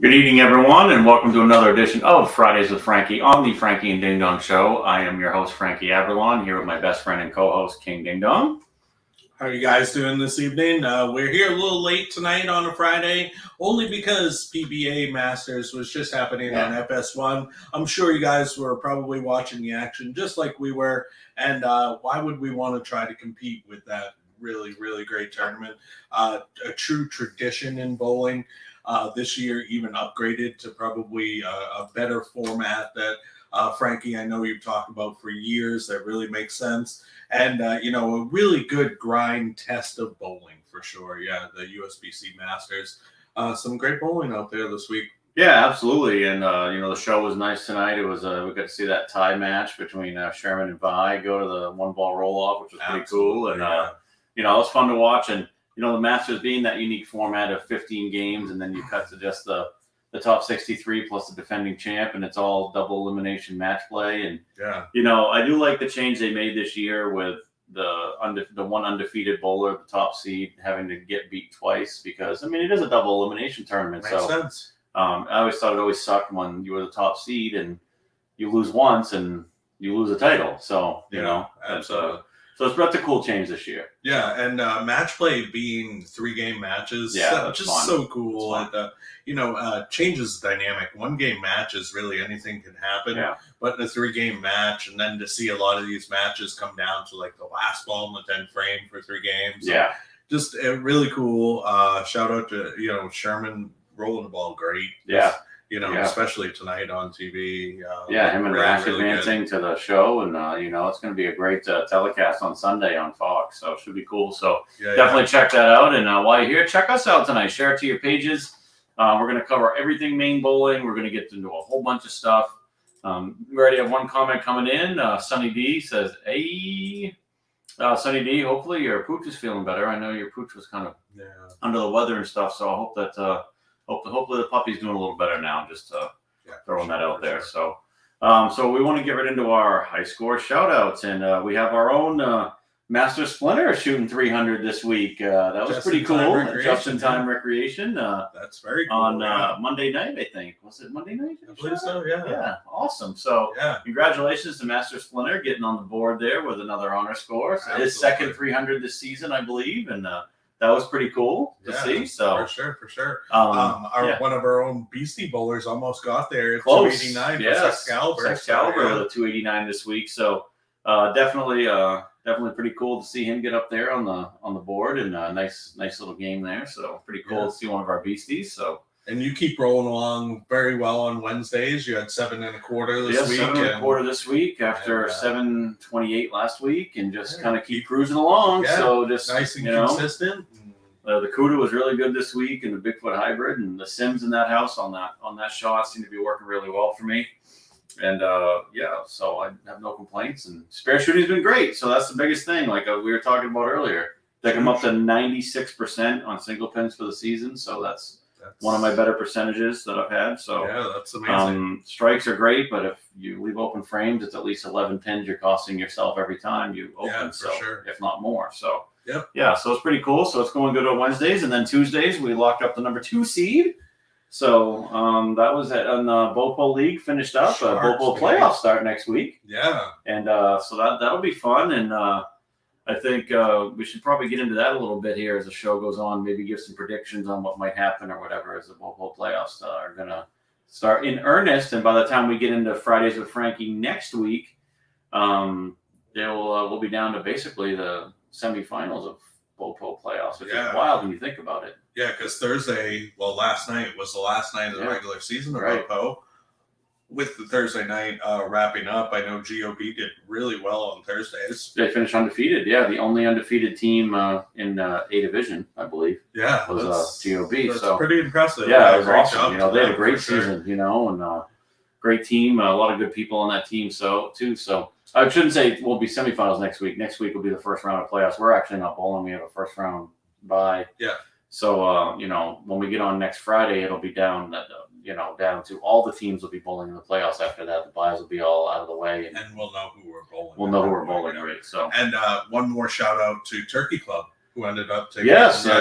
Good evening, everyone, and welcome to another edition of Fridays with Frankie on the Frankie and Ding Dong Show. I am your host, Frankie Aberlon, here with my best friend and co-host, King Ding Dong. How are you guys doing this evening? We're here a little late tonight on a Friday, only because PBA Masters was just happening on FS1. I'm sure you guys were probably watching the action just like we were, and why would we want to try to compete with that really, really great tournament? A true tradition in bowling. This year even upgraded to probably a better format that Frankie, I know you've talked about for years, that really makes sense. And, a really good grind test of bowling for sure. Yeah, the USBC Masters. Some great bowling out there this week. Yeah, absolutely. And, the show was nice tonight. It was, we got to see that tie match between Sherman and Vi go to the one-ball roll-off, which was pretty cool. And, it was fun to watch. And, the Masters being that unique format of 15 games, and then you cut to just the top 63 plus the defending champ, and it's all double elimination match play. And, I do like the change they made this year with the one undefeated bowler, the top seed, having to get beat twice because, it is a double elimination tournament. Makes sense. I always thought it always sucked when you were the top seed and you lose once and you lose a title. So, absolutely. So that's a cool change this year. Yeah, and match play being 3-game matches, just fun. So cool. And, changes the dynamic. 1-game matches, really anything can happen. Yeah. But in a 3-game match, and then to see a lot of these matches come down to like the last ball in the 10th frame for 3 games. Yeah. Just really cool. Shout out to, Sherman rolling the ball great. Yeah. Especially tonight on TV. Him and Rash advancing to the show, and it's going to be a great telecast on Sunday on Fox, so it should be cool. So definitely check that out. And while you're here, check us out tonight. Share it to your pages. We're going to cover everything Maine bowling. We're going to get into a whole bunch of stuff. We already have one comment coming in. Sunny D says, "Hey, Sunny D, hopefully your pooch is feeling better. I know your pooch was kind of under the weather and stuff, so I hope that." Hopefully the puppy's doing a little better now. Just throwing that out there. So we want to get right into our high score shout outs, and we have our own Master Splinter shooting 300 this week. That was pretty cool. Just in time recreation. That's very cool. On Monday night, I think. Was it Monday night? I believe so. Yeah. Yeah. Awesome. So congratulations to Master Splinter getting on the board there with another honor score. So his second 300 this season, I believe, and. That was pretty cool to see. So for sure. One of our own Beastie bowlers almost got there. Close. 289 for Excalibur with a 289 this week. So definitely pretty cool to see him get up there on the board, and a nice little game there. So pretty cool to see one of our Beasties. So. And you keep rolling along very well on Wednesdays. You had 7 1/4 this week. 7 1/4 this week after 728 last week, and just kind of keep cruising along. Yeah, so just nice and consistent. The Cuda was really good this week, and the Bigfoot hybrid, and the Sims in that house on that shot seem to be working really well for me. And so I have no complaints. And spare shooting's been great. So that's the biggest thing. Like we were talking about earlier, they come up to 96% on single pins for the season. So that's one of my better percentages that I've had. So that's amazing. Strikes are great, but if you leave open frames, it's at least 11 pins you're costing yourself every time you open. If not more. So so it's pretty cool. So it's going good on Wednesdays, and then Tuesdays we locked up the number 2 seed. So that was on the Bopo League finished up. Bopo playoffs start next week. Yeah, and so that'll be fun. And I think we should probably get into that a little bit here as the show goes on. Maybe give some predictions on what might happen or whatever as the Bopo playoffs are going to start in earnest. And by the time we get into Fridays with Frankie next week, we'll be down to basically the semifinals of Bopo playoffs, which is wild when you think about it. Yeah, because last night was the last night of the regular season of Bopo. With the Thursday night wrapping up, I know GOP did really well on Thursdays. They finished undefeated. Yeah, the only undefeated team in A Division, I believe. Yeah, was GOP. That's pretty impressive. Yeah, it was awesome. They had a great season. And great team. A lot of good people on that team. So I shouldn't say it won't be semifinals next week. Next week will be the first round of playoffs. We're actually not bowling. We have a first round bye. Yeah. So when we get on next Friday, it'll be down to all the teams will be bowling in the playoffs. After that, the buys will be all out of the way, and we'll know who we're bowling. We'll know who we're bowling, right? So, and one more shout out to Turkey Club. who ended up taking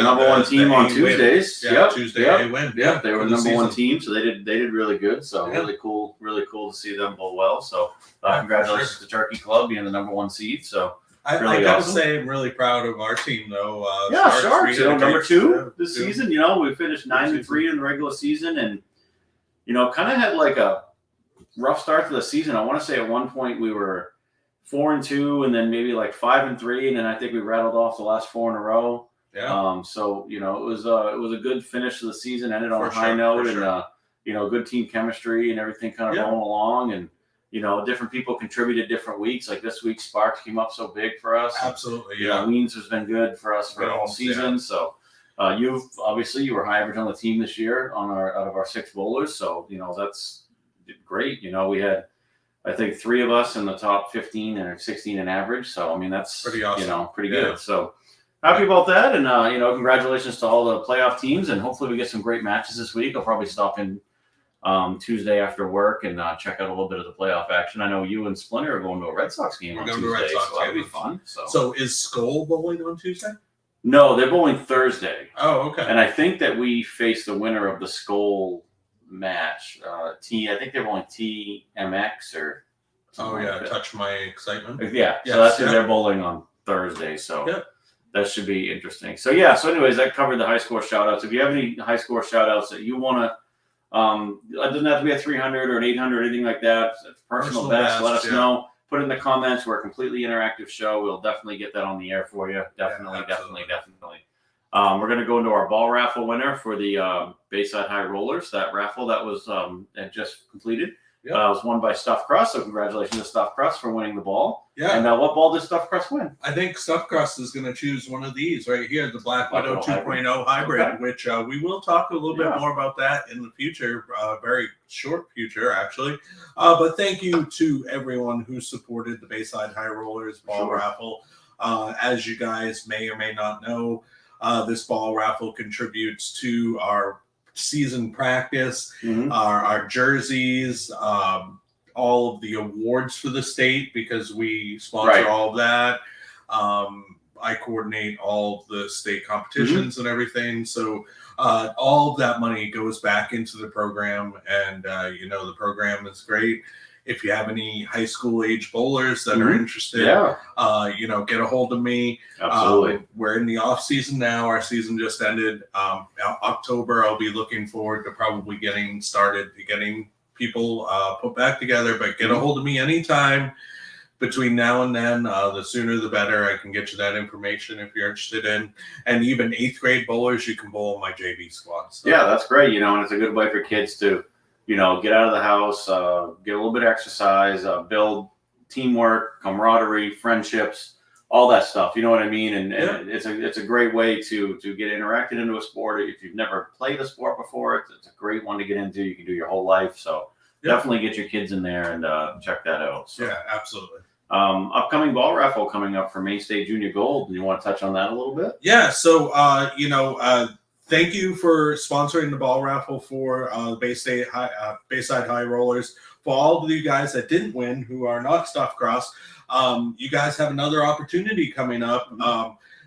number one team on Tuesdays. Yeah, Tuesday A win. Yeah, they were the number one team, so they did really good. So really cool to see them bowl well. So congratulations to Turkey Club being the number one seed. So I gotta say, I'm really proud of our team, though. Sharks, number two this season. We finished 9-3 in the regular season, and kind of had like a rough start to the season. I want to say at one point we were 4-2, and then maybe like 5-3, and then I think we rattled off the last 4 in a row. Yeah. So it was a good finish to the season. Ended on a high note, and good team chemistry and everything kind of rolling along, and different people contributed different weeks. Like this week, Sparks came up so big for us. Absolutely, Weens has been good for us for all season. So you were high average on the team this year out of our 6 bowlers. So that's great. We had, I think, 3 of us in the top 15 and 16 in average. So that's pretty awesome. Pretty good. So happy about that, and congratulations to all the playoff teams, and hopefully we get some great matches this week. I'll probably stop in Tuesday after work and check out a little bit of the playoff action. I know you and Splinter are going to a Red Sox game on Tuesday, so that'll be fun. So is Skull bowling on Tuesday? No, they're bowling Thursday. Oh, okay. And I think that we face the winner of the Skull match. I think they're bowling TMX or something like that. Touch My Excitement. Yeah, so that's who they're bowling on Thursday. So that should be interesting. So anyways, that covered the high score shout-outs. If you have any high score shout-outs that you want to, it doesn't have to be a 300 or an 800 or anything like that. It's personal best. Let us know. Put it in the comments. We're a completely interactive show. We'll definitely get that on the air for you. Definitely. We're going to go into our ball raffle winner for the Bayside High Rollers. That raffle that was just completed. Was won by Stuffed Crust, so congratulations to Stuffed Crust for winning the ball. Yeah. And what ball did Stuffed Crust win? I think Stuffed Crust is going to choose one of these right here, the Black Widow 2.0 hybrid, which we will talk a little bit more about that in the future, very short future, actually. But thank you to everyone who supported the Bayside High Rollers ball raffle. As you guys may or may not know, this ball raffle contributes to our season practice, our jerseys, all of the awards for the state, because we sponsor all of that. I coordinate all of the state competitions and everything. So all of that money goes back into the program, and the program is great. If you have any high school age bowlers that are interested, get a hold of me. Absolutely. We're in the off season now. Our season just ended. October, I'll be looking forward to probably getting started, getting people put back together. But get a hold of me anytime between now and then. The sooner the better. I can get you that information if you're interested in. And even 8th grade bowlers, you can bowl in my JV squad. So. Yeah, that's great. And it's a good way for kids to get out of the house, get a little bit of exercise, build teamwork, camaraderie, friendships, all that stuff. You know what I mean? And it's a great way to get interacted into a sport. If you've never played a sport before, it's a great one to get into. You can do your whole life. So definitely get your kids in there and check that out. So, yeah, absolutely. Upcoming ball raffle coming up for Maine State Junior Gold. Do you want to touch on that a little bit? Yeah. So, thank you for sponsoring the ball raffle for Bayside High Rollers. For all of you guys that didn't win, who are not Stuffed Crust, you guys have another opportunity coming up.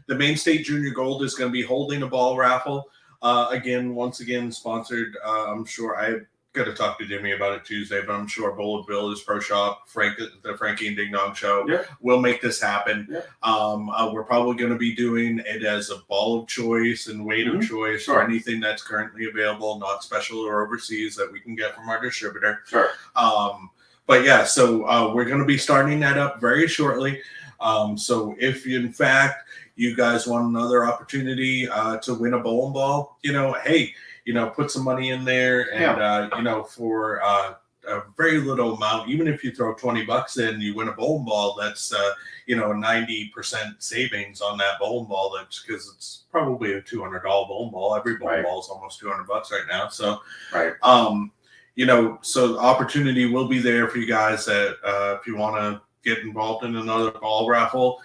The Maine State Junior Gold is going to be holding a ball raffle. Once again, sponsored. I'm sure I got to talk to Jimmy about it Tuesday, but I'm sure Bullet Builders Pro Shop, the Frankie and Ding Dong Show will make this happen. We're probably going to be doing it as a ball of choice and weight of choice for anything that's currently available, not special or overseas, that we can get from our distributor. Sure. So we're going to be starting that up very shortly. So if in fact you guys want another opportunity to win a bowling ball, put some money in there, and for a very little amount, even if you throw $20 in, you win a bowling ball. That's 90% savings on that bowling ball. That's because it's probably a $200 bowling ball. Every bowling ball is almost $200 right now. So, so the opportunity will be there for you guys that if you want to get involved in another ball raffle.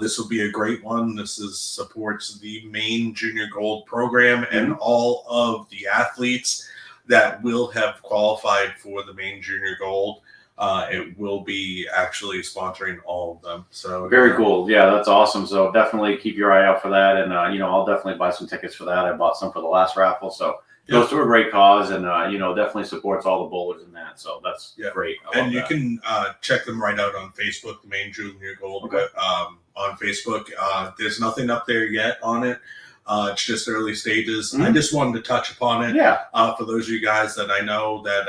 This will be a great one. This supports the Maine Junior Gold program and all of the athletes that will have qualified for the Maine Junior Gold. it will be actually sponsoring all of them. So very cool. Yeah, that's awesome. So definitely keep your eye out for that. And, I'll definitely buy some tickets for that. I bought some for the last raffle. So it goes to a great cause and, definitely supports all the bowlers in that. So that's great. And you can check them right out on Facebook, the Maine Junior Gold on Facebook. There's nothing up there yet on it. It's just early stages. I just wanted to touch upon it. Yeah. For those of you guys that I know that,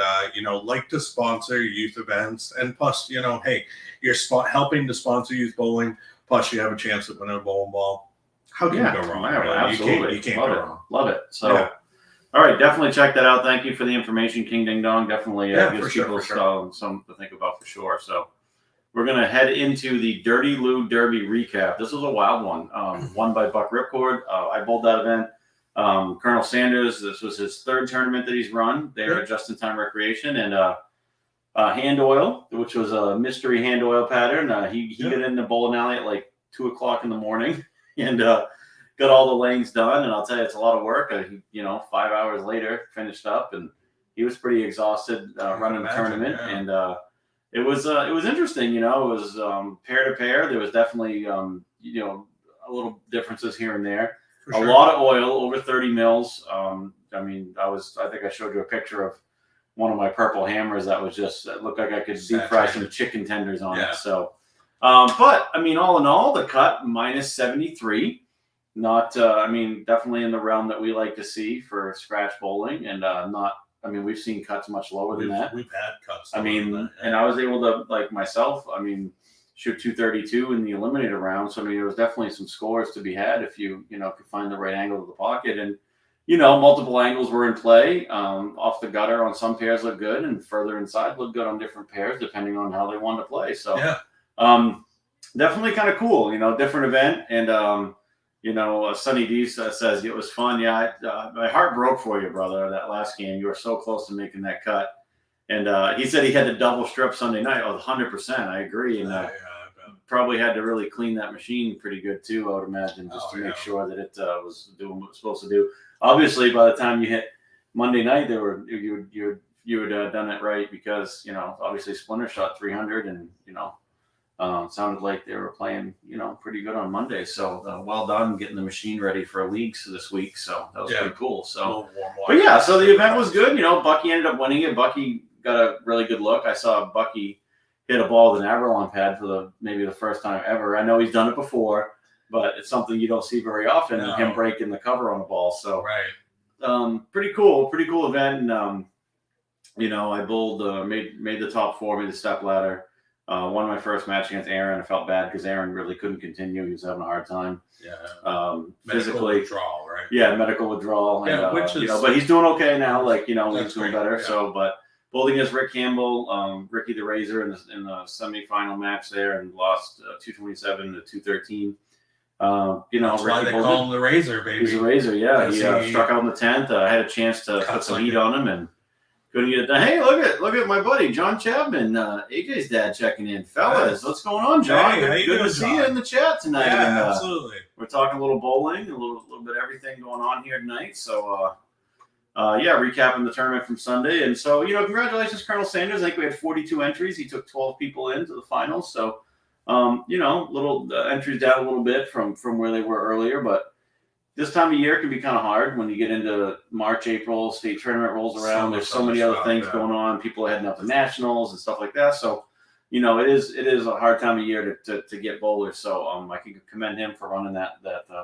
like to sponsor youth events. And plus, hey, you're helping to sponsor youth bowling. Plus, you have a chance at winning a bowling ball. How can you go wrong? Absolutely. You can't go wrong. Love it. So, all right, definitely check that out. Thank you for the information, King Ding Dong. Definitely gives people something to think about for sure. So, we're going to head into the Dirty Lew Derby recap. This was a wild one, won by Buck Ripcord. I bowled that event. Colonel Sanders, this was his third tournament that he's run there at Just in Time Recreation. And hand oil, which was a mystery hand oil pattern. He got in the bowling alley at like 2 o'clock in the morning and got all the lanes done. And I'll tell you, it's a lot of work. 5 hours later, finished up, and he was pretty exhausted running the tournament. Yeah. And it was interesting. It was pair to pair. There was definitely a little differences here and there. A lot of oil, over 30 mils. I think I showed you a picture of one of my purple hammers that was it looked like I could deep fry some chicken tenders on it. So, but all in all, the cut minus 73. Not, definitely in the realm that we like to see for scratch bowling, and we've seen cuts much lower than that. We've had cuts. And I was able to, like myself, shoot 232 in the eliminator round. So, there was definitely some scores to be had if you, could find the right angle of the pocket. And, multiple angles were in play. Off the gutter on some pairs looked good, and further inside looked good on different pairs, depending on how they wanted to play. So, definitely kind of cool, different event. And, Sonny D says it was fun. Yeah, my heart broke for you, brother, that last game. You were so close to making that cut. And he said he had to double strip Sunday night. Oh, 100%. I agree. And probably had to really clean that machine pretty good, too, I would imagine, just to make sure that it was doing what it was supposed to do. Obviously, by the time you hit Monday night, you had done it right because, obviously Splinter shot 300 and, it sounded like they were playing, pretty good on Monday. So well done getting the machine ready for leagues this week. So that was pretty cool. So, so the event was good. Bucky ended up winning it. Bucky got a really good look. I saw Bucky hit a ball with an Avalon pad for maybe the first time ever. I know he's done it before, but it's something you don't see very often. No. Him breaking the cover on the ball. So pretty cool event. And I bowled, made the top four, made the step ladder. Won my first match against Aaron. I felt bad because Aaron really couldn't continue. He was having a hard time. Yeah. Physically. Withdrawal, right? Yeah, medical withdrawal. Yeah, and, but he's doing okay now. He's doing better. Yeah. So, but bowled against Rick Campbell, Ricky the Razor in the semifinal match there, and lost 227 to 213. That's why they call him the Razor, baby. He's a Razor, yeah. He struck out in the 10th. I had a chance to put some heat on him and couldn't get it done. Hey, look at my buddy John Chapman, AJ's dad checking in. Fellas, what's going on, John? Hey, good to see you in the chat tonight. Yeah, and, absolutely. We're talking a little bowling, a little bit of everything going on here tonight. So, recapping the tournament from Sunday. And so, congratulations, Colonel Sanders. I think we had 42 entries. He took 12 people into the finals. So, little entries down a little bit from where they were earlier, but this time of year can be kind of hard when you get into March, April, state tournament rolls around. There's so many other things going on. People are heading up to nationals and stuff like that. So, it is a hard time of year to get bowlers. So I can commend him for running that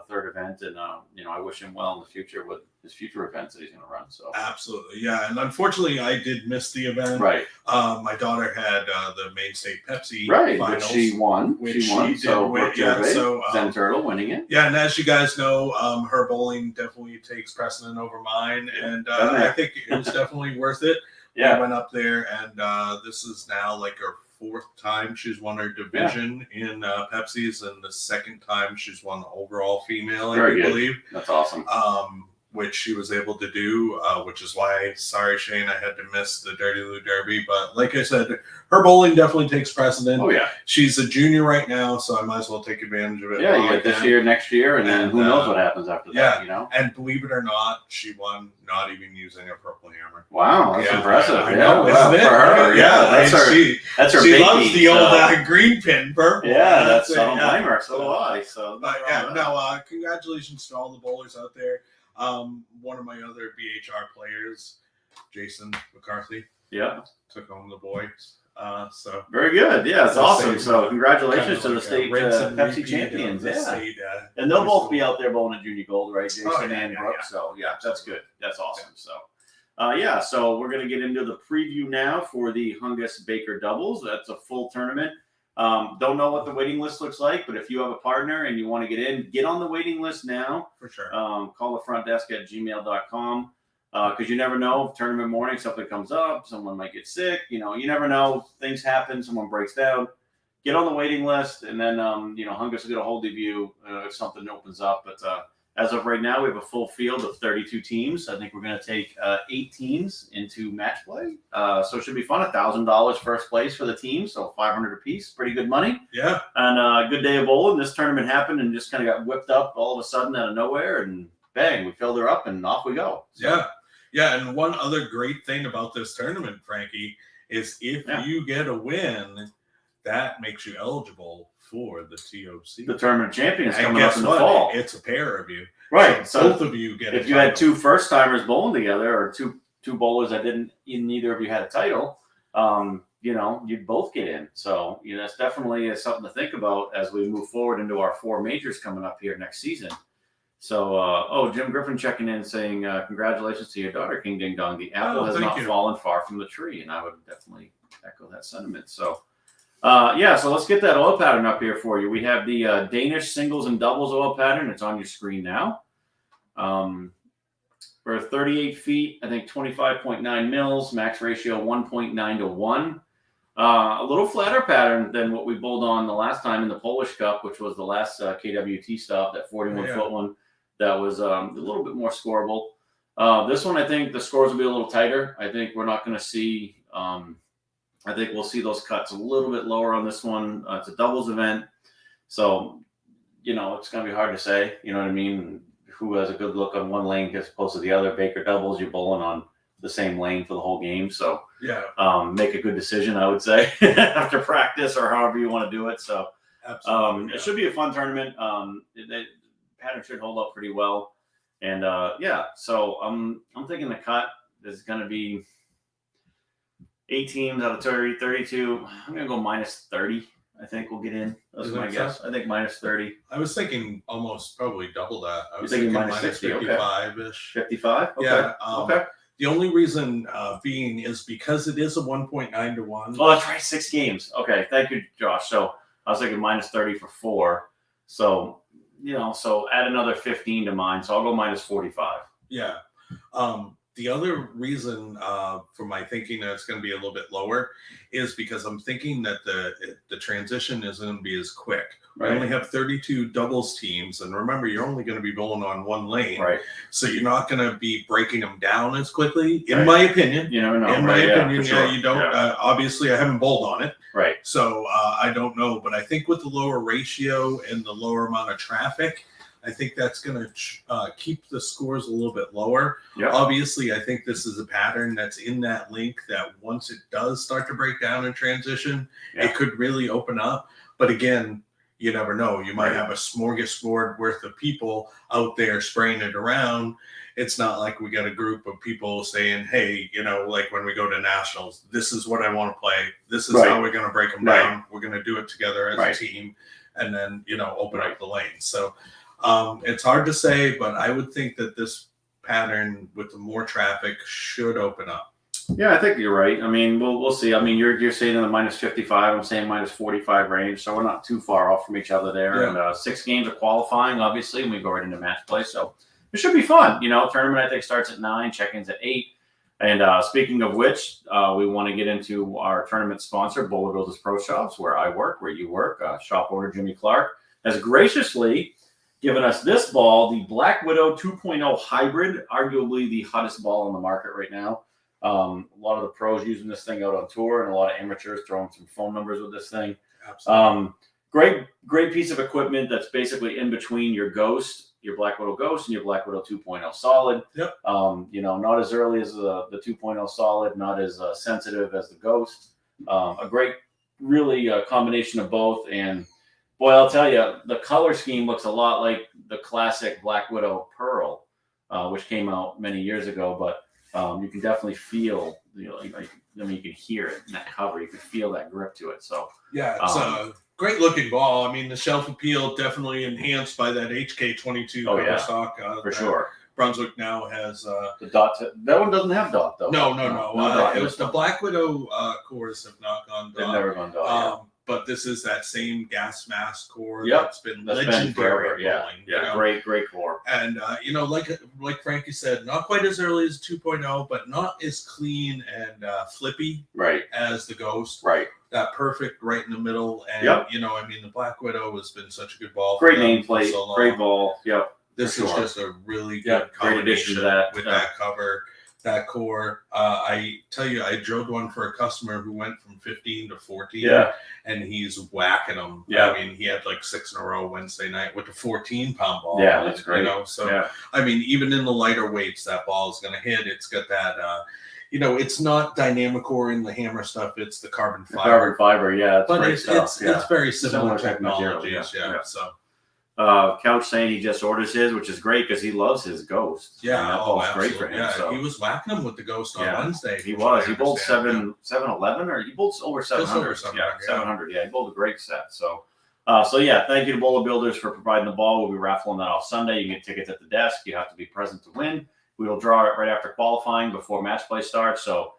third event, and I wish him well in the future with his future events that he's going to run. So absolutely, yeah. And unfortunately, I did miss the event. Right. My daughter had the Maine State Pepsi finals, which she won. So Zen Turtle winning it. Yeah, and as you guys know, her bowling definitely takes precedent over mine, and I think it was definitely worth it. Yeah, I went up there, and this is now like her 4th time she's won her division in Pepsi's, and the 2nd time she's won the overall female, I believe. That's awesome. which she was able to do, which is why, sorry, Shane, I had to miss the Dirty Lew Derby. But like I said, her bowling definitely takes precedent. Oh, yeah. She's a junior right now, so I might as well take advantage of it. Yeah, you get this year, next year, and then who knows what happens after that, you know? And believe it or not, she won not even using a purple hammer. Wow, that's impressive. I know, isn't it? For her, that's her she big loves piece, the old green pin purple. Yeah, that's I don't blame her. So do I. So, but yeah, no, congratulations to all the bowlers out there. One of my other BHR players, Jason McCarthy, took home the boys. So very good. Yeah, it's awesome. So congratulations to the state Pepsi champions. And they'll both be out there bowling at junior gold, right, Jason and Brooke? So yeah, that's good. That's awesome. So so we're gonna get into the preview now for the Hungus Baker Doubles. That's a full tournament. Don't know what the waiting list looks like, but if you have a partner and you want to get in, get on the waiting list now. For sure. Call the front desk at gmail.com. Because you never know, tournament morning, something comes up, someone might get sick, you never know, things happen, someone breaks down. Get on the waiting list, and then, Hungus will get a hold of you if something opens up. But as of right now, we have a full field of 32 teams. I think we're going to take 8 teams into match play. So it should be fun. $1,000 first place for the team, so $500 apiece. Pretty good money. Yeah. And a good day of bowling. This tournament happened and just kind of got whipped up all of a sudden out of nowhere, and bang, we filled her up, and off we go. So, yeah. Yeah, and one other great thing about this tournament, Frankie, is if you get a win, that makes you eligible for the TOC. The tournament champion is coming up in the fall. It's a pair of you. Right. So both of you get if you had 2 first-timers bowling together, or two bowlers that neither of you had a title, you'd both get in. So, that's definitely something to think about as we move forward into our 4 majors coming up here next season. So, Jim Griffin checking in saying, congratulations to your daughter, King Ding Dong. The apple has not fallen far from the tree. And I would definitely echo that sentiment. So, so let's get that oil pattern up here for you. We have the Danish singles and doubles oil pattern. It's on your screen now. We're 38 feet, I think 25.9 mils, max ratio 1.9 to 1. A little flatter pattern than what we bowled on the last time in the Polish Cup, which was the last KWT stop, that 41-foot one. That was a little bit more scoreable. This one, I think the scores will be a little tighter. I think we're not going to see I think we'll see those cuts a little bit lower on this one. It's a doubles event. So, it's going to be hard to say, you know what I mean, who has a good look on one lane as opposed to the other. Baker Doubles, you're bowling on the same lane for the whole game. So, make a good decision, I would say, after practice or however you want to do it. So, it should be a fun tournament. The pattern should hold up pretty well. And, so I'm thinking the cut is going to be 8 teams out of 32. I'm going to go minus 30. I think we'll get in. That's my guess. I think minus 30. I was thinking almost probably double that. I was thinking minus 60, 55-ish. 55? Okay. Yeah. Okay. The only reason being is because it is a 1.9 to 1. Oh, that's right. 6 games. Okay. Thank you, Josh. So I was thinking minus 30 for 4. So, so add another 15 to mine. So I'll go minus 45. Yeah. The other reason for my thinking that it's going to be a little bit lower is because I'm thinking that the transition isn't going to be as quick. Right. We only have 32 doubles teams, and remember, you're only going to be bowling on one lane, right? So you're not going to be breaking them down as quickly, in my opinion. You never know. In my opinion, you don't. Obviously, I haven't bowled on it, right? So I don't know, but I think with the lower ratio and the lower amount of traffic, I think that's going to keep the scores a little bit lower. Yeah. Obviously, I think this is a pattern that's in that link that once it does start to break down and transition, it could really open up. But again, you never know. You might have a smorgasbord worth of people out there spraying it around. It's not like we got a group of people saying, hey, like when we go to nationals, this is what I want to play. This is how we're going to break them down. We're going to do it together as a team and then, open up the lane. So, it's hard to say, but I would think that this pattern with the more traffic should open up. Yeah, I think you're right. I mean, we'll see. I mean, you're saying in the minus 55. I'm saying minus 45 range, so we're not too far off from each other there. Yeah. And 6 games of qualifying, obviously, and we go right into match play. So it should be fun. Tournament I think starts at 9, check-ins at 8. And speaking of which, we want to get into our tournament sponsor, Bowler Builders Pro Shops, where I work, where you work. Shop owner Jimmy Clark has graciously giving us this ball, the Black Widow 2.0 Hybrid, arguably the hottest ball on the market right now. A lot of the pros using this thing out on tour, and a lot of amateurs throwing some phone numbers with this thing. Absolutely. Great piece of equipment that's basically in between your Ghost, your Black Widow Ghost, and your Black Widow 2.0 Solid. Yep. Not as early as the 2.0 Solid, not as sensitive as the Ghost. A great, really combination of both. And boy, I'll tell you, the color scheme looks a lot like the classic Black Widow Pearl, which came out many years ago. But you can definitely feel, you can hear it in that cover. You can feel that grip to it. So yeah, it's a great looking ball. I mean, the shelf appeal definitely enhanced by that HK22 cover stock. For sure. Brunswick now has the dot. That one doesn't have dot though. No. It was the Black Widow cores have not gone dot. They've never gone dot. But this is that same gas mask core that's been forever. legendary. Great core. And like Frankie said, not quite as early as 2.0, but not as clean and flippy as the Ghost. Right. That perfect right in the middle. And the Black Widow has been such a good ball. Great nameplate, great ball. Yep. This is just a really good combination with that cover, that core. I tell you, I drilled one for a customer who went from 15 to 14, and he's whacking them. Yeah. I mean, he had like 6 in a row Wednesday night with a 14-pound ball. Yeah, that's great. I mean, even in the lighter weights, that ball is going to hit. It's got that. It's not dynamic core in the hammer stuff. It's the carbon fiber. Carbon fiber, yeah. It's very similar technology. So. Couch saying he just orders his, which is great because he loves his Ghost. Yeah, that ball's great for him. Yeah, so. He was whacking them with the Ghost on Wednesday. He was. He bowled 711, or he bowled over 700. 700. Yeah, he bowled a great set. So, thank you to Bowler Builders for providing the ball. We'll be raffling that off Sunday. You get tickets at the desk. You have to be present to win. We will draw it right after qualifying before match play starts. So,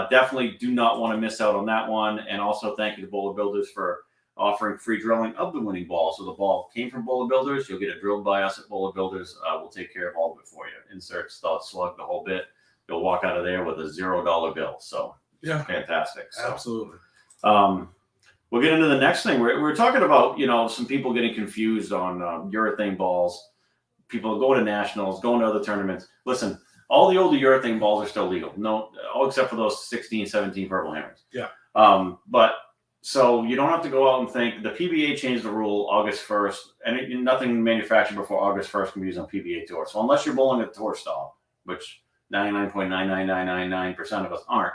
definitely do not want to miss out on that one. And also, thank you to Bowler Builders for offering free drilling of the winning ball. So the ball came from Bowler Builders. You'll get it drilled by us at Bowler Builders. We'll take care of all of it for you. Inserts, slug, the whole bit. You'll walk out of there with a $0 bill. So fantastic. So, absolutely. We'll get into the next thing. We're talking about, some people getting confused on urethane balls. People going to nationals, going to other tournaments. Listen, all the older urethane balls are still legal. No, all except for those 16, 17 purple hammers. Yeah. So you don't have to go out and think. The PBA changed the rule August 1st, and nothing manufactured before August 1st can be used on PBA Tour. So unless you're bowling a tour style, which 99.99999% of us aren't,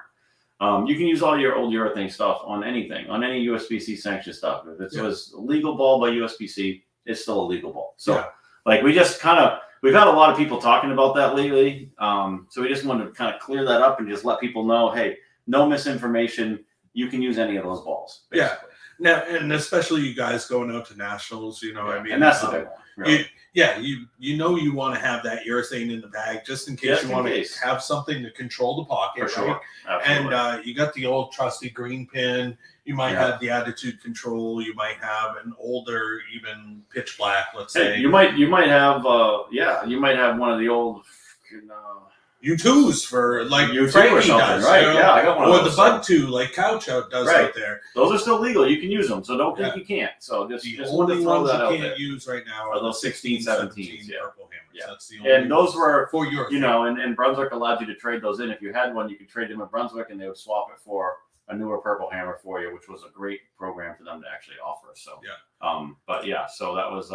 you can use all your old urethane stuff on anything, on any USPC sanctioned stuff. If it was a legal ball by USPC, it's still a legal ball. So we've had a lot of people talking about that lately. So we just wanted to kind of clear that up and just let people know, hey, no misinformation. You can use any of those balls. Basically. Yeah. Now, and especially you guys going out to nationals, and that's the big one. Really. You want to have that urethane in the bag just in case you want to have something to control the pocket, for sure. Absolutely. And you got the old trusty green pin. You might have the attitude control. You might have an older, even pitch black. Let's say you might have one of the old. U2s for like Frankie does, right? I got one. Or the Bud 2 like Couch Out does out there. Those are still legal. You can use them, so don't think you can't. So just only to throw ones that you out can't there. use right now are those 16, 17s, purple hammers. Yeah. That's the only and those were for your and Brunswick allowed you to trade those in. If you had one, you could trade them in Brunswick, and they would swap it for a newer purple hammer for you, which was a great program for them to actually offer. So so that was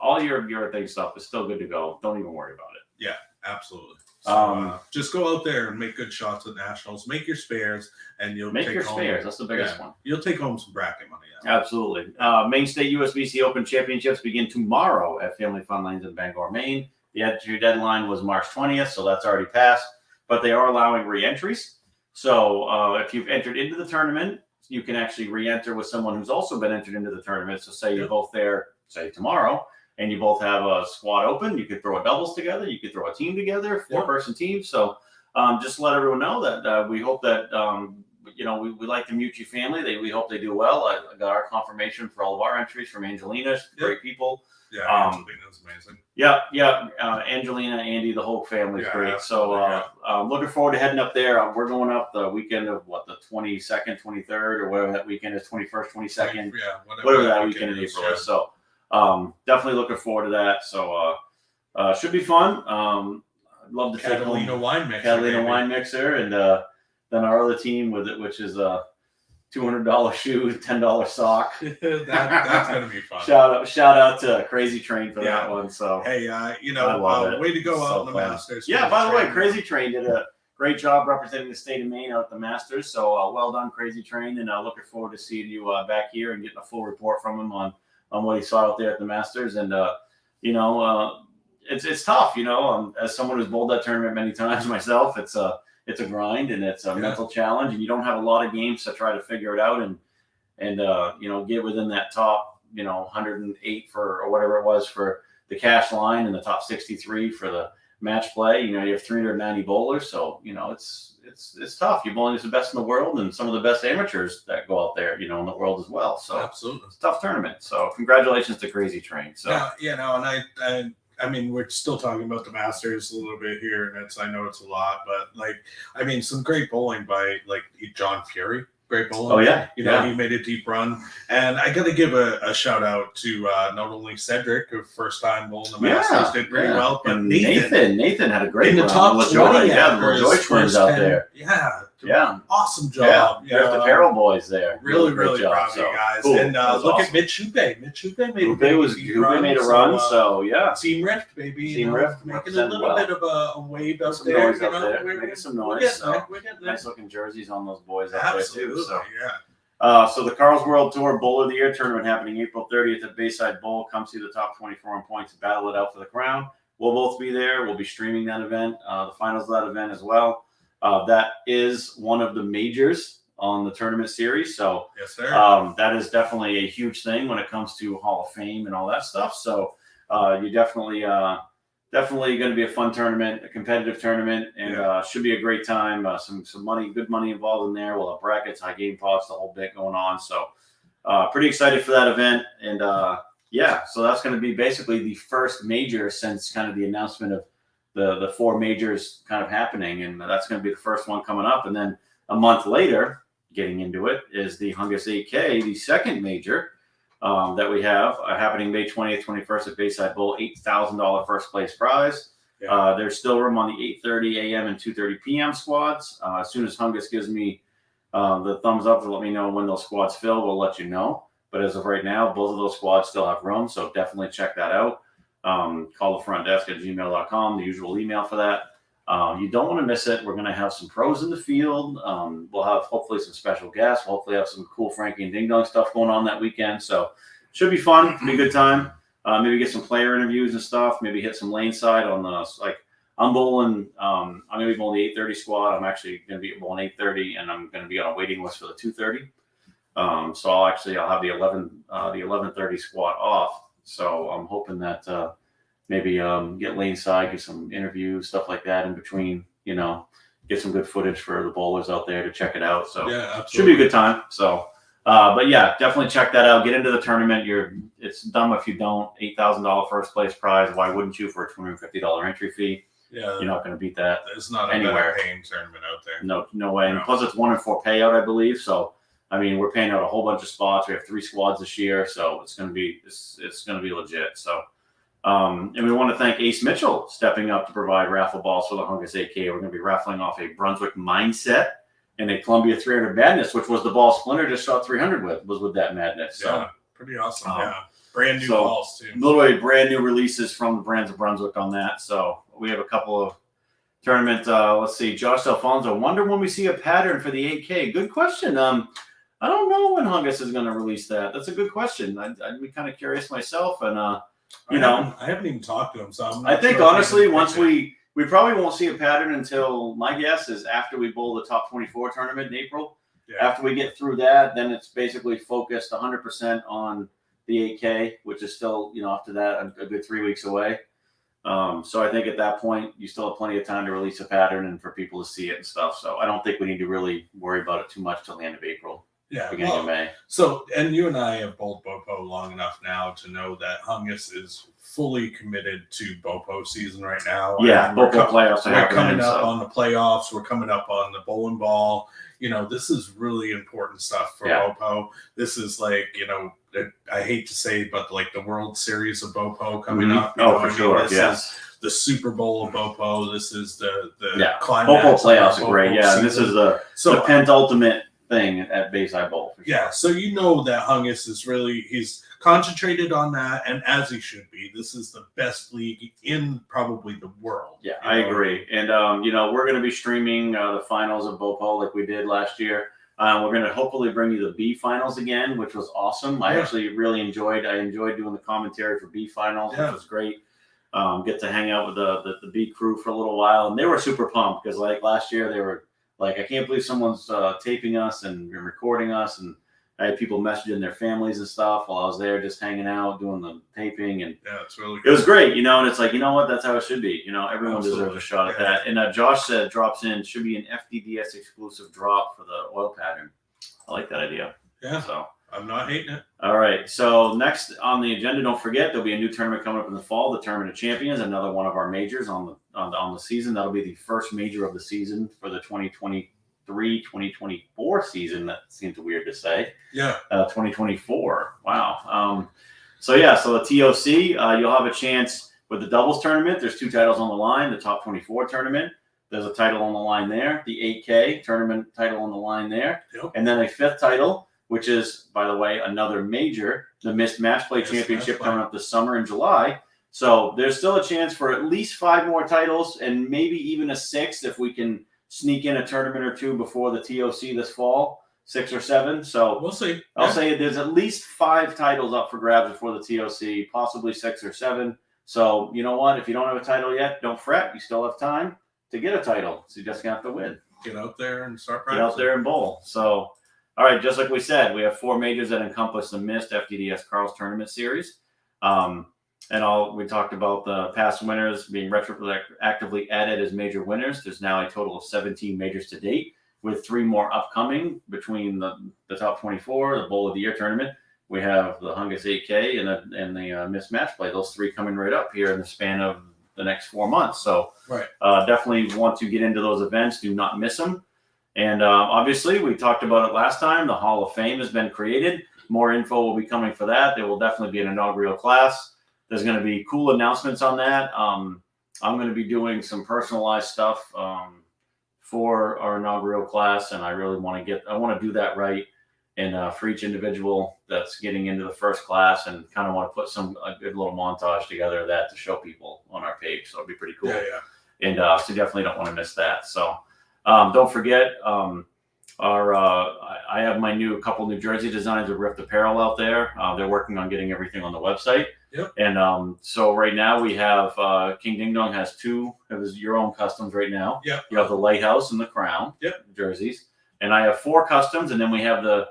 all your urethane stuff is still good to go. Don't even worry about it. Yeah, absolutely. So, just go out there and make good shots at nationals. Make your spares, and you'll make take your home, spares. That's the biggest one. You'll take home some bracket money. Absolutely. Maine State USBC Open Championships begin tomorrow at Family Fun Lanes in Bangor, Maine. The entry deadline was March 20th, so that's already passed. But they are allowing re-entries. So if you've entered into the tournament, you can actually re-enter with someone who's also been entered into the tournament. So say you're both there, say tomorrow, and you both have a squad open. You could throw a doubles together. You could throw a team together, 4-person team. So just let everyone know that we hope that, we like the Mucci family. We hope they do well. I got our confirmation for all of our entries from Angelina. Great people. Yeah, Angelina's amazing. Angelina, Andy, the whole family's great. So looking forward to heading up there. We're going up the weekend of the 22nd, 23rd, or whatever that weekend is, 21st, 22nd. Whatever that weekend in April is. So definitely looking forward to that. So should be fun. I'd love to take home Catalina wine mixer, and then our other team with it, which is $200 shoe, $10 sock. That's gonna be fun. Shout out to Crazy Train for that one. So hey, way to go out in the Masters. Yeah, by the way, Crazy Train did a great job representing the state of Maine out at the Masters. So well done, Crazy Train, and looking forward to seeing you back here and getting a full report from him on what he saw out there at the Masters. And it's tough, as someone who's bowled that tournament many times myself. It's a grind, and it's a mental challenge, and you don't have a lot of games to try to figure it out and get within that top 108 or whatever it was for the cash line, and the top 63 for the match play. You have 390 bowlers, so it's tough. You're bowling against the best in the world and some of the best amateurs that go out there in the world as well. So absolutely, it's a tough tournament. So congratulations to Crazy Train. So and I mean, we're still talking about the Masters a little bit here, and I know it's a lot, but some great bowling by John Fury. Great bowling. Oh yeah, he made a deep run, and I got to give a shout out to not only Cedric, who first time bowling the Masters, did pretty well, but and Nathan had a great in the run. top 20. The Joy twins out there. Yeah, awesome job. Yeah, the Peril boys there. Really proud of you guys. Cool. And look at Mitch Hubei. Hubei made a run. So yeah, Team Rift, baby. Team Rift making a little bit of a wave out some there. Noise out there. Making some noise. We're getting nice looking jerseys on those boys out there too. So yeah. So the Carl's World Tour Bowler of the Year tournament happening April 30th at Bayside Bowl. Come see the top 24 in points, battle it out for the crown. We'll both be there. We'll be streaming that event, the finals of that event as well. That is one of the majors on the tournament series. So yes, sir. That is definitely a huge thing when it comes to Hall of Fame and all that stuff. So you're definitely going to be a fun tournament, a competitive tournament, and should be a great time. Some money, good money involved in there. We'll have brackets, high game pots, the whole bit going on. So pretty excited for that event. And so that's going to be basically the first major since kind of the announcement of the four majors kind of happening, and that's going to be the first one coming up. And then a month later, getting into it, is the Hungus 8K, the second major that we have happening May 20th, 21st at Bayside Bowl, $8,000 first place prize. There's still room on the 8:30 a.m. and 2:30 p.m. squads. As soon as Hungus gives me the thumbs up to let me know when those squads fill, we'll let you know. But as of right now, both of those squads still have room, so definitely check that out. Call the front desk at gmail.com, the usual email for that. You don't want to miss it. We're going to have some pros in the field. We'll have hopefully some special guests. We'll hopefully have some cool Frankie and Ding Dong stuff going on that weekend. So should be fun. It'll be a good time. Maybe get some player interviews and stuff. Maybe hit some lane side on the I'm bowling. I'm going to be bowling the 8:30 squad. I'm actually going to be bowling 8:30, and I'm going to be on a waiting list for the 2:30. So I'll have the 11:30 squad off. So I'm hoping that maybe get lane side, get some interviews, stuff like that in between, get some good footage for the bowlers out there to check it out. So should be a good time. So, but yeah, definitely check that out. Get into the tournament. It's dumb if you don't. $8,000 first place prize. Why wouldn't you for a $250 entry fee? Yeah, you're not going to beat that. There's not anywhere. A better paying tournament out there. No way. And plus it's 1 in 4 payout, I believe. So, I mean, we're paying out a whole bunch of spots. We have 3 squads this year, so it's going to be legit. So, and we want to thank Ace Mitchell stepping up to provide raffle balls for the Hungus 8K. We're going to be raffling off a Brunswick Mindset and a Columbia 300 Madness, which was the ball Splinter just shot 300 with that Madness. So, pretty awesome. Brand new balls too. Literally brand new releases from the brands of Brunswick on that. So we have a couple of tournament. Let's see, Josh Alfonso. Wonder when we see a pattern for the 8K. Good question. I don't know when Hungus is going to release that. That's a good question. I'd be kind of curious myself. And, I haven't even talked to him. So I think, honestly, once we probably won't see a pattern until, my guess is after we bowl the top 24 tournament in April. Yeah. After we get through that, then it's basically focused 100% on the 8K, which is still, after that, a good 3 weeks away. So I think at that point, you still have plenty of time to release a pattern and for people to see it and stuff. So I don't think we need to really worry about it too much till the end of April. Yeah, beginning of May. So, and you and I have bowled BOPO long enough now to know that Hungus is fully committed to BOPO season right now. Yeah, BOPO playoffs. We're coming up on the playoffs. We're coming up on the bowling ball. this is really important stuff for Bopo. This is like, I hate to say, but like the World Series of Bopo coming up. For sure. This is the Super Bowl of Bopo. This is the climax. Bopo playoffs are great. Yeah, and this is the penultimate thing at Bayside Bowl. Yeah, so that Hungus is he's concentrated on that, and as he should be. This is the best league in probably the world. Yeah, I agree. And, we're going to be streaming the finals of Bopo like we did last year. We're going to hopefully bring you the B finals again, which was awesome. I actually really enjoyed doing the commentary for B finals, which was great. Get to hang out with the B crew for a little while. And they were super pumped because like last year they were like, I can't believe someone's taping us and recording us. And I had people messaging their families and stuff while I was there just hanging out, doing the taping. And it's really good. It was great, and it's like, you know what? That's how it should be. Everyone deserves a shot at that. And Josh said drops in should be an FDDS exclusive drop for the oil pattern. I like that idea. Yeah. So I'm not hating it. All right. So next on the agenda, don't forget, there'll be a new tournament coming up in the fall, the Tournament of Champions, another one of our majors on the season. That'll be the first major of the season for the 2023-2024 season. That seems weird to say. Yeah. 2024. Wow. So the TOC, you'll have a chance with the doubles tournament. There's 2 titles on the line. The top 24 tournament, there's a title on the line there. The 8K tournament title on the line there. Yep. And then a 5th title, which is, by the way, another major, the Missed Match Play Championship coming up this summer in July. So there's still a chance for at least 5 more titles and maybe even a 6th if we can sneak in a tournament or 2 before the TOC this fall, 6 or 7. So we'll see. I'll say there's at least 5 titles up for grabs before the TOC, possibly 6 or 7. So you know what? If you don't have a title yet, don't fret. You still have time to get a title. So you just have to win. Get out there and start practicing. Get out there and bowl. So, all right, just like we said, we have 4 majors that encompass the Missed FDDS Carl's Tournament Series. We talked about the past winners being retroactively added as major winners. There's now a total of 17 majors to date, with 3 more upcoming between the top 24, the Bowl of the Year tournament. We have the Hungus 8K and the Missed Match Play. Those 3 coming right up here in the span of the next 4 months. So definitely want to get into those events. Do not miss them. And obviously, we talked about it last time. The Hall of Fame has been created. More info will be coming for that. There will definitely be an inaugural class. There's going to be cool announcements on that. I'm going to be doing some personalized stuff for our inaugural class, and I really want to do that right. And for each individual that's getting into the first class, and kind of want to put a good little montage together of that to show people on our page. So it'll be pretty cool. Yeah. And so definitely don't want to miss that. So don't forget, I have my couple New Jersey designs of Rift Apparel out there. They're working on getting everything on the website. Yep. And so right now we have King Ding Dong has 2 of your own customs right now. Yep. You have the Lighthouse and the Crown. Yep. Jerseys. And I have 4 customs, and then we have the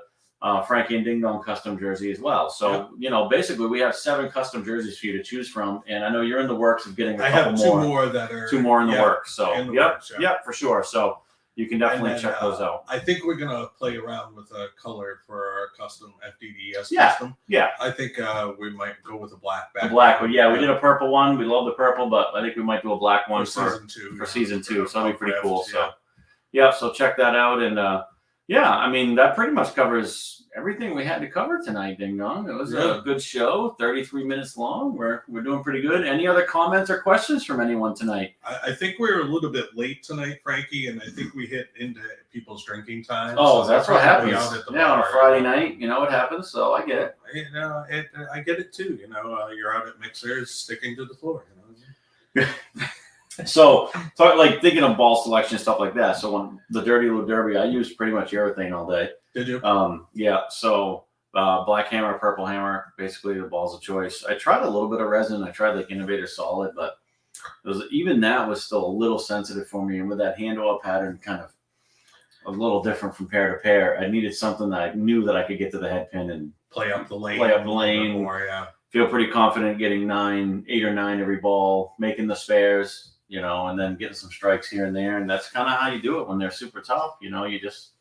Frankie and Ding Dong custom jersey as well. So, basically we have 7 custom jerseys for you to choose from. And I know you're in the works of getting a couple more. I have 2 more that are. 2 more in the works. So, works, for sure. So you can definitely check those out. I think we're going to play around with a color for our custom FDDS custom. Yeah. I think we might go with a black back. The black one. Yeah, we did a purple one. We love the purple, but I think we might do a black one for season 2. So that'll be pretty cool. So, so check that out. And, that pretty much covers everything we had to cover tonight, Ding Dong. It was a good show, 33 minutes long. We're doing pretty good. Any other comments or questions from anyone tonight? I think we were a little bit late tonight, Frankie, and I think we hit into people's drinking time. Oh, so that's what happens. On a Friday night, it happens. So I get it. I get it too. You're out at mixers, sticking to the floor. So, like thinking of ball selection and stuff like that. So when the Dirty Lew Derby, I used pretty much urethane all day. Did you? So black hammer, purple hammer, basically the balls of choice. I tried a little bit of resin. I tried like Innovator Solid, but even that was still a little sensitive for me. And with that hand oil pattern kind of a little different from pair to pair, I needed something that I knew that I could get to the head pin and play up the lane. More, feel pretty confident getting 8 or 9 every ball, making the spares. And then getting some strikes here and there. And that's kind of how you do it when they're super tough. You just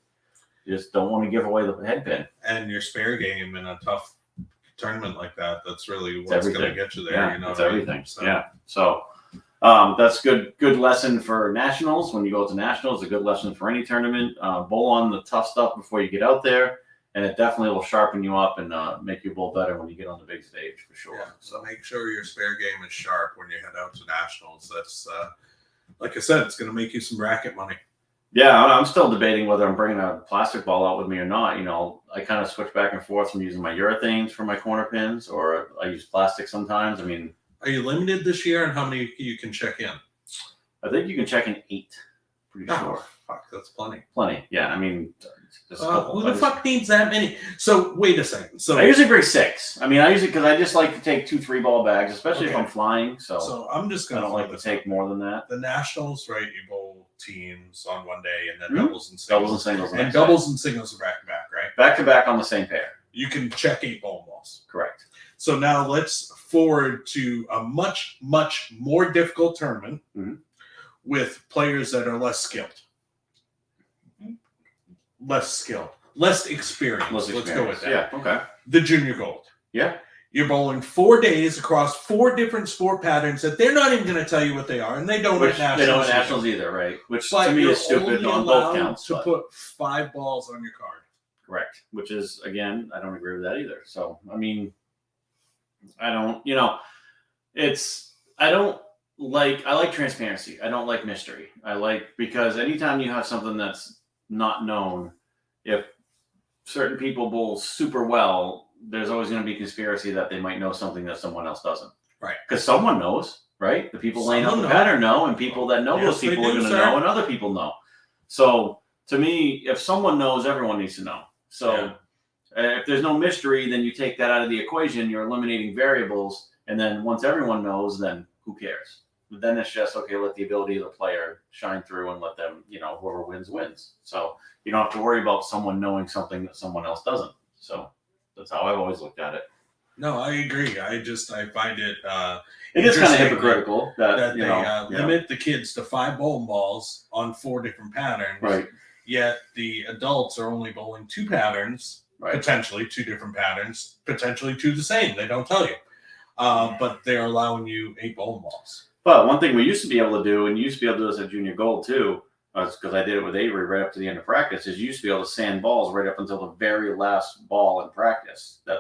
don't want to give away the head pin. And your spare game in a tough tournament like that, that's really what's going to get you there. Yeah, it's everything. So. Yeah. So, That's good lesson for nationals. When you go to nationals, a good lesson for any tournament. Bowl on the tough stuff before you get out there, and it definitely will sharpen you up and make you bowl better when you get on the big stage for sure. Yeah, so make sure your spare game is sharp when you head out to nationals. That's like I said, it's going to make you some bracket money. Yeah, I'm still debating whether I'm bringing a plastic ball out with me or not. You know, I kind of switch back and forth from using my urethanes for my corner pins, or I use plastic sometimes. I mean, are you limited this year on how many you can check in? I think you can check in 8. Pretty sure. Fuck, that's plenty. Plenty. Yeah, I mean, who the fuck needs that many? So wait a second. So I usually bring 6. I mean, because I just like to take 2 3-ball bags, especially if I'm flying. So I'm just gonna. I don't like to take more than that. The nationals, right? You bowl teams on one day, and then doubles and singles. Doubles and singles. And doubles and singles are back to back, right? Back to back on the same pair. You can check 8 bowling balls. Correct. So now let's forward to a much, much more difficult tournament with players that are less skilled. Less experienced. Let's go with that. Yeah, okay. The junior gold. Yeah. You're bowling 4 days across 4 different sport patterns that they're not even going to tell you what they are, and they don't at nationals. They don't at nationals either, right? Which to me is stupid on both counts. To put 5 balls on your card. Correct. Which is, again, I don't agree with that either. So, I mean, I like transparency. I don't like mystery. Because anytime you have something that's not known, if certain people bowl super well, there's always going to be conspiracy that they might know something that someone else doesn't. Right. Because someone knows, right? The people laying out the pattern know, and people that know those people are going to know, and other people know. So, to me, if someone knows, everyone needs to know. So, if there's no mystery, then you take that out of the equation. You're eliminating variables, and then once everyone knows, then who cares? But then it's just, okay, let the ability of the player shine through and let them, whoever wins, wins. So you don't have to worry about someone knowing something that someone else doesn't. So that's how I've always looked at it. No, I agree. I find it it is kind of hypocritical that they limit the kids to 5 bowling balls on 4 different patterns. Right. Yet the adults are only bowling 2 patterns, potentially 2 different patterns, potentially 2 the same. They don't tell you. But they're allowing you 8 bowling balls. But one thing we used to be able to do, and you used to be able to do this at junior gold too, because I did it with Avery right up to the end of practice, is you used to be able to sand balls right up until the very last ball in practice that,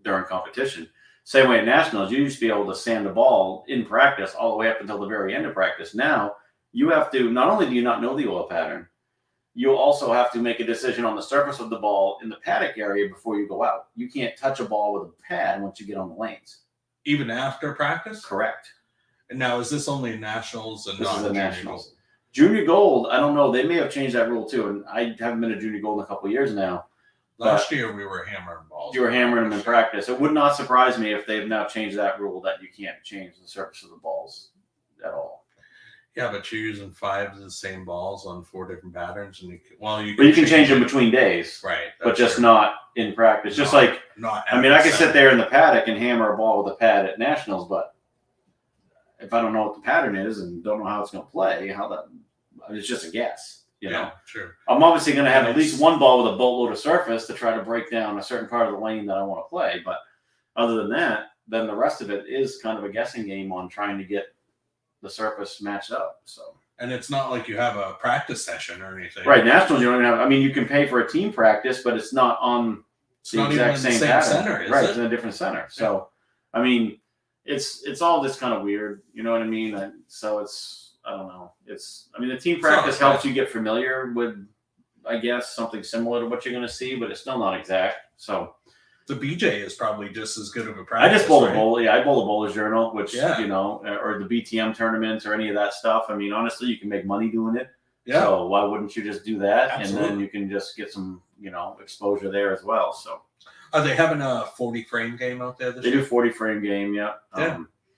during competition. Same way at nationals, you used to be able to sand the ball in practice all the way up until the very end of practice. Now, you have to, not only do you not know the oil pattern, you also have to make a decision on the surface of the ball in the paddock area before you go out. You can't touch a ball with a pad once you get on the lanes. Even after practice? Correct. And now, is this only nationals and not nationals? Junior gold, I don't know. They may have changed that rule too. And I haven't been a junior gold in a couple of years now. Last year, we were hammering balls. You were hammering them in practice. It would not surprise me if they've now changed that rule that you can't change the surface of the balls at all. Yeah, but you're using 5 of the same balls on 4 different patterns, and you can change them between days, right? But just not in practice. Just like I can sit there in the paddock and hammer a ball with a pad at nationals, but if I don't know what the pattern is and don't know how it's going to play, it's just a guess. Yeah, sure. I'm obviously going to have at least one ball with a boatload of surface to try to break down a certain part of the lane that I want to play. But other than that, then the rest of it is kind of a guessing game on trying to get the surface matched up. So, and it's not like you have a practice session or anything. Right, nationals you don't even have. I mean, you can pay for a team practice, but it's not on the exact same pattern. Center, is right? It? It's in a different center. So, I mean, it's all just kind of weird. You know what I mean? So I don't know. The team practice helps you get familiar with, I guess, something similar to what you're going to see, but it's still not exact. So. The BJ is probably just as good of a practice. I just bowl a bowl. Yeah, I bowl a bowler's journal, which, or the BTM tournaments or any of that stuff. I mean, honestly, you can make money doing it. Yeah. So why wouldn't you just do that? Absolutely. And then you can just get some, exposure there as well. So. Are they having a 40 frame game out there this year? They do 40 frame game, yeah.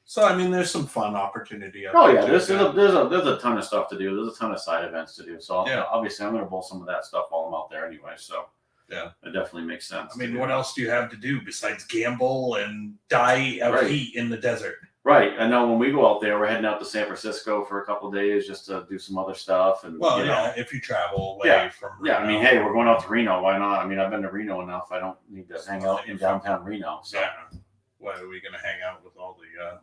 So, there's some fun opportunity out there. There's a ton of stuff to do. There's a ton of side events to do. So obviously I'm going to bowl some of that stuff while I'm out there anyway. So. Yeah, it definitely makes sense. What else do you have to do besides gamble and die of heat in the desert? Right. I know when we go out there, we're heading out to San Francisco for a couple of days just to do some other stuff. And if you travel away from Reno. Yeah, hey, we're going out to Reno. Why not? I've been to Reno enough. I don't need to hang out in downtown Reno. So. Yeah. Why are we going to hang out with all the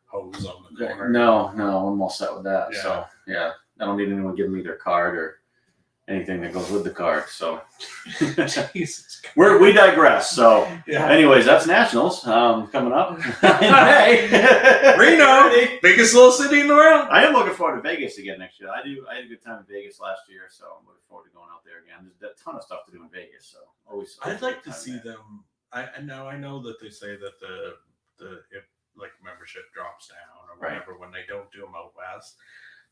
hose on the corner. No, I'm all set with that. Yeah. So yeah, I don't need anyone giving me their card or anything that goes with the card. So Jesus Christ. we digress. So Yeah. anyways, that's Nationals coming up. Hey, Reno, biggest little city in the world. I am looking forward to Vegas again next year. I had a good time in Vegas last year, so I'm looking forward to going out there again. There's a ton of stuff to do in Vegas, so always. I'd like to see them. I know that they say that the if like membership drops down or whatever when they don't do them out west,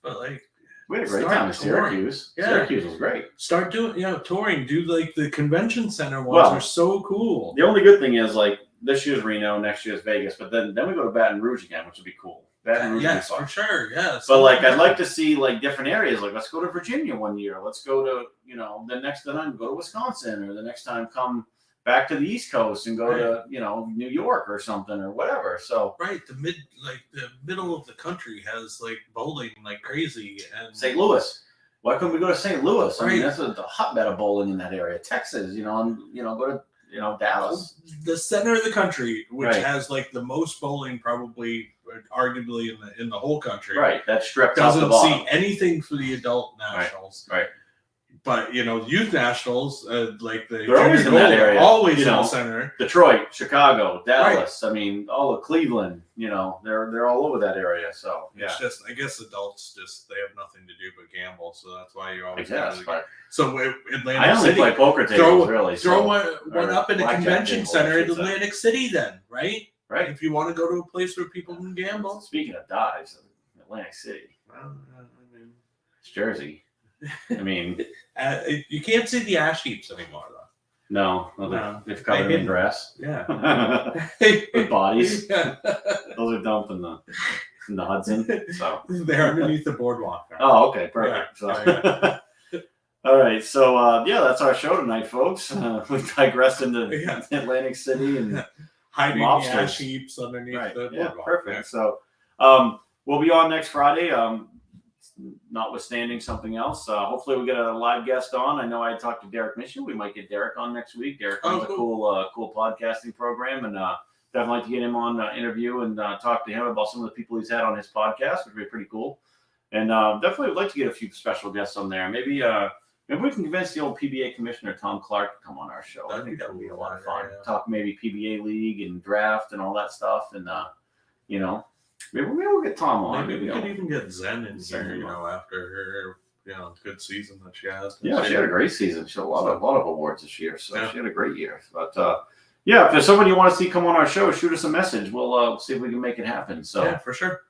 but like. We had a great time in Syracuse. Yeah. Syracuse was great. Start doing, touring. Do like the convention center ones are so cool. The only good thing is like this year's Reno, next year's Vegas, but then we go to Baton Rouge again, which would be cool. Baton Rouge yes, would be fun. for sure. Yes. But like, I'd like to see like different areas. Like, let's go to Virginia one year. Let's go to the next time go to Wisconsin, or the next time come back to the East Coast and go to New York or something or whatever. So the middle of the country has like bowling like crazy, and St. Louis. Why couldn't we go to St. Louis? I mean, Right. that's a hotbed of bowling in that area. Texas, and go to Dallas. the center of the country, which Right. has like the most bowling, probably arguably in the whole country. Right, that stripped off the Doesn't bottom. see anything for the adult nationals. Right. But youth nationals, like the They're always in junior that gold, area, always in the center. Detroit, Chicago, Dallas. I mean, all of Cleveland. They're all over that area. So yeah, It's just, I guess adults they have nothing to do but gamble, so that's why you always yes, have but So Atlantic I only City, play poker tables really. throw So, one up in a blackjack convention table, center I in should say. Atlantic City, then, right? right. If you want to go to a place where people can gamble. Speaking of dives, Atlantic City, it's Jersey. I mean, You can't see the ash heaps anymore, though. no, they've covered They in grass. Yeah. With bodies. Those are dumped in the Hudson. So They're underneath the boardwalk now. oh, okay, perfect. Yeah, So. All right, so that's our show tonight, folks. We digressed into Atlantic City and hiding mobsters. the ash heaps underneath the boardwalk. Perfect. So we'll be on next Friday. Notwithstanding something else, hopefully we get a live guest on. I know I talked to Derek Mitchell. We might get Derek on next week. Derek runs a cool podcasting program, and definitely like to get him on interview and talk to him about some of the people he's had on his podcast, which would be pretty cool. And definitely would like to get a few special guests on there. Maybe we can convince the old PBA commissioner Tom Clark to come on our show. I think that would be a lot of fun. Yeah. Talk maybe PBA league and draft and all that stuff, and maybe we'll get Tom on. Maybe we could even get Zen in here, after her, good season that she has. Yeah, she had a great season. She had a lot of awards this year, so she had a great year. But if there's someone you want to see come on our show, shoot us a message. We'll see if we can make it happen. So yeah, for sure.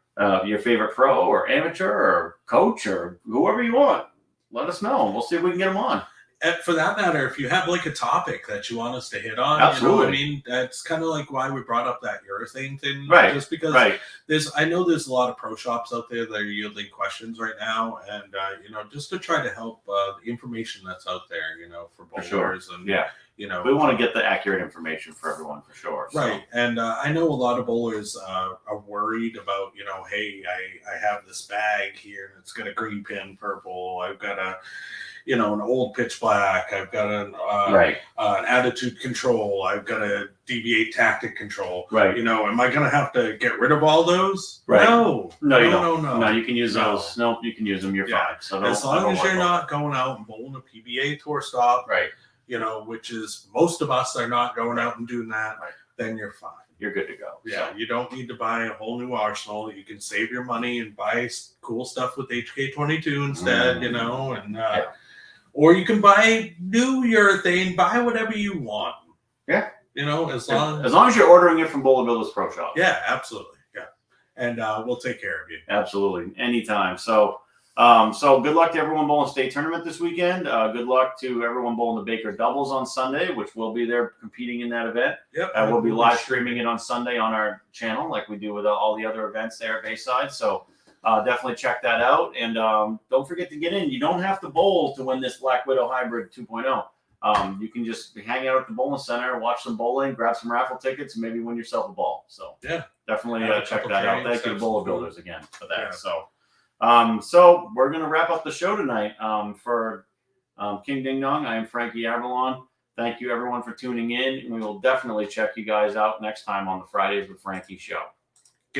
Your favorite pro or amateur or coach or whoever you want, let us know. We'll see if we can get them on. And for that matter, if you have like a topic that you want us to hit on, absolutely. That's kind of like why we brought up that urethane thing, right? Just because I know there's a lot of pro shops out there that are yielding questions right now, and just to try to help the information that's out there, for bowlers and we want to get the accurate information for everyone for sure. So. Right, and I know a lot of bowlers are worried about hey, I have this bag here and it's got a green pin purple. I've got an old pitch black. I've got an attitude control. I've got a deviate tactic control. Right. Am I going to have to get rid of all those? Right. No, you don't. No, you can use those. No, you can use them. You're fine. So as long as you're not going out and bowling a PBA tour stop, right? Which is most of us are not going out and doing that. Right. Then you're fine. You're good to go. Yeah, you don't need to buy a whole new arsenal. You can save your money and buy cool stuff with HK22 instead. Or you can buy new urethane, buy whatever you want. Yeah. As long as you're ordering it from Bowler Builders Pro Shop. Yeah, absolutely. Yeah. And we'll take care of you. Absolutely. Anytime. So good luck to everyone bowling state tournament this weekend. Good luck to everyone bowling the Baker Doubles on Sunday, which will be there competing in that event. Yep. We'll be live streaming it on Sunday on our channel like we do with all the other events there at Bayside. So definitely check that out. And don't forget to get in. You don't have to bowl to win this Black Widow Hybrid 2.0. You can just hang out at the bowling center, watch some bowling, grab some raffle tickets, and maybe win yourself a ball. So definitely check that out. Thank you to Bowler Builders again for that. Yeah. So we're going to wrap up the show tonight. For King Ding Dong, I am Frankie Avalon. Thank you everyone for tuning in. And we will definitely check you guys out next time on the Fridays with Frankie show.